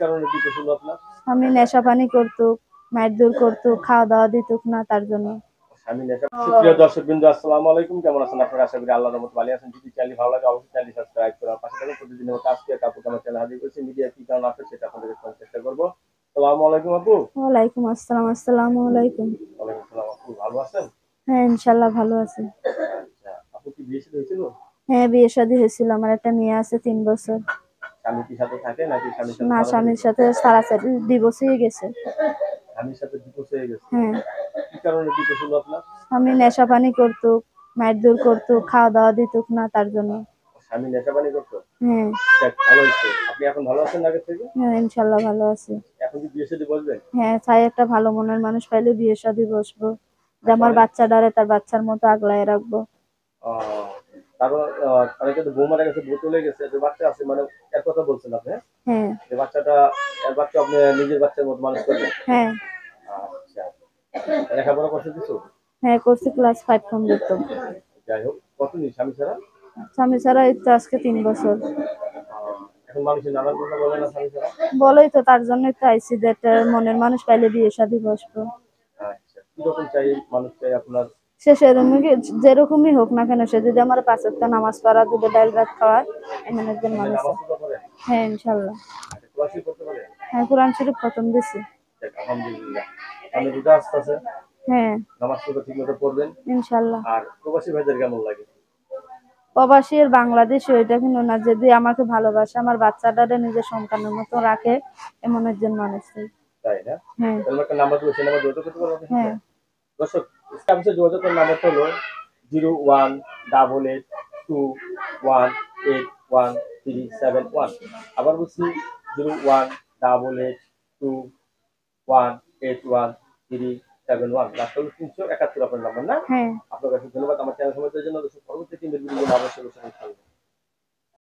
কারণে ডিভোর্স হলো আপনার? স্বামী নেশা পানি করতো, মারধর করতো, খাওয়া দাওয়া দিত না তার জন্য। স্বামী নেশা। সুপ্রিয় দর্শকবৃন্দ, আসসালামু আলাইকুম। কেমন আছেন আপনারা? আশা করি আল্লাহর রহমতে ভালো আছেন। যদি চ্যানেল ভালো লাগে অবশ্যই চ্যানেলটি সাবস্ক্রাইব করে পাশে থাকুন। প্রতিদিনের মতো আজকে একটা আপু আমার চ্যানেল হাজির করেছি। মিডিয়া কি কারণ আছে সেটা আপনাদের দেখানোর চেষ্টা করব। আসসালামু আলাইকুম আপু। ওয়ালাইকুম আসসালাম। আসসালামু আলাইকুম। ওয়ালাইকুম আসসালাম আপু, ভালো আছেন? হ্যাঁ, ইনশাল্লাহ ভালো আছি। আচ্ছা, আপু কি বিয়ে শাদী হয়েছিল? হ্যাঁ, বিয়ে শাদী হয়েছিল। আমার একটা মেয়ে আছে 3 বছর। স্বামী কি সাথে থাকে নাকি স্বামীর সাথে না, ছাড়াছাড়ি? স্বামীর সাথে সারাসারি ডিভোর্স হয়ে গেছে। স্বামীর সাথে ডিভোর্স হয়ে গেছে। হ্যাঁ। কি কারণে ডিভোর্স হলো আপনার? স্বামী নেশা পানি করতো, মারধর করতো, খাওয়া দাওয়া দিত না তার জন্য। স্বামী নেশাপানি করতো? হ্যাঁ। যাক, ভালো হয়েছে। আপনি এখন ভালো আছেন আগে থেকে? হ্যাঁ, ইনশাল্লাহ ভালো আছি। এখন কি বিয়ে শাদী বসবেন? হ্যাঁ, চাই একটা ভালো মনের মানুষ পাইলে বিয়ে শাদী বসবো, যে আচ্ছা, আমার বাচ্চাটারে তার বাচ্চার মতো আগলায় রাখবো। আহ, তারপর তারা কিন্তু বউ মারা গেছে, বউ চলে গেছে, যে বাচ্চা আছে, মানে এর কথা বলছেন আপনি, হ্যাঁ? হ্যাঁ। যে বাচ্চাটা, এর বাচ্চা আপনি নিজের বাচ্চার মতো মানুষ করবেন? হ্যাঁ। আচ্ছা, লেখাপড়া করছে কিছু? হ্যাঁ, করছি, ক্লাস 5 পর্যন্ত। যাই হোক, কতদিন স্বামী ছাড়া? স্বামী ছাড়া এই তো আজকে 3 বছর। এখন মানুষের নানান কথা বলে না স্বামী ছাড়া? বলেই তো, তার জন্যই তো আইসি, যে একটা মনের মানুষ পাইলে বিয়ে শাদী বসবো। আচ্ছা, কিরকম চাই মানুষ চাই আপনার? সে সেরকমই যেরকমই হোক না কেন, সে যদি আমার 5 ওয়াক্ত নামাজ পড়া, দুটো ডাল ভাত খাওয়ায়, এমন একজন আপনি মানুষ। নামাজ পড়তে পারেন? হ্যাঁ, ইনশাল্লাহ। আচ্ছা, ক্লাসে করতে পারেন? হ্যাঁ, কোরআন শরীফ খতম দিছি। যাক, আলহামদুলিল্লাহ। তাহলে রোজা আসতেছে, হ্যাঁ, নামাজ ঠিক মতো পড়বেন। ইনশাল্লাহ। আর প্রবাসী ভাইদের কেমন লাগে? প্রবাসী আর বাংলাদেশি ওইটা কিন্তু না, যদি আমাকে ভালোবাসে, আমার বাচ্চাটারে নিজের সন্তানের মতো রাখে, এমন একজন মানুষ চাই। তাই না? হ্যাঁ। তাহলে একটা নাম্বার দিয়েছে, নাম্বার যোগাযোগ করতে পারবো আপনার সাথে? হ্যাঁ। দর্শক, স্ক্যামসে যোগাযোগ করার নাম্বারটা হলো 0188218131। আবার বলছি, 0188218131। লাস্ট হলো 371 আপনার নাম্বার না? হ্যাঁ। আপনার কাছে ধন্যবাদ আমার চ্যানেল সময়ের জন্য।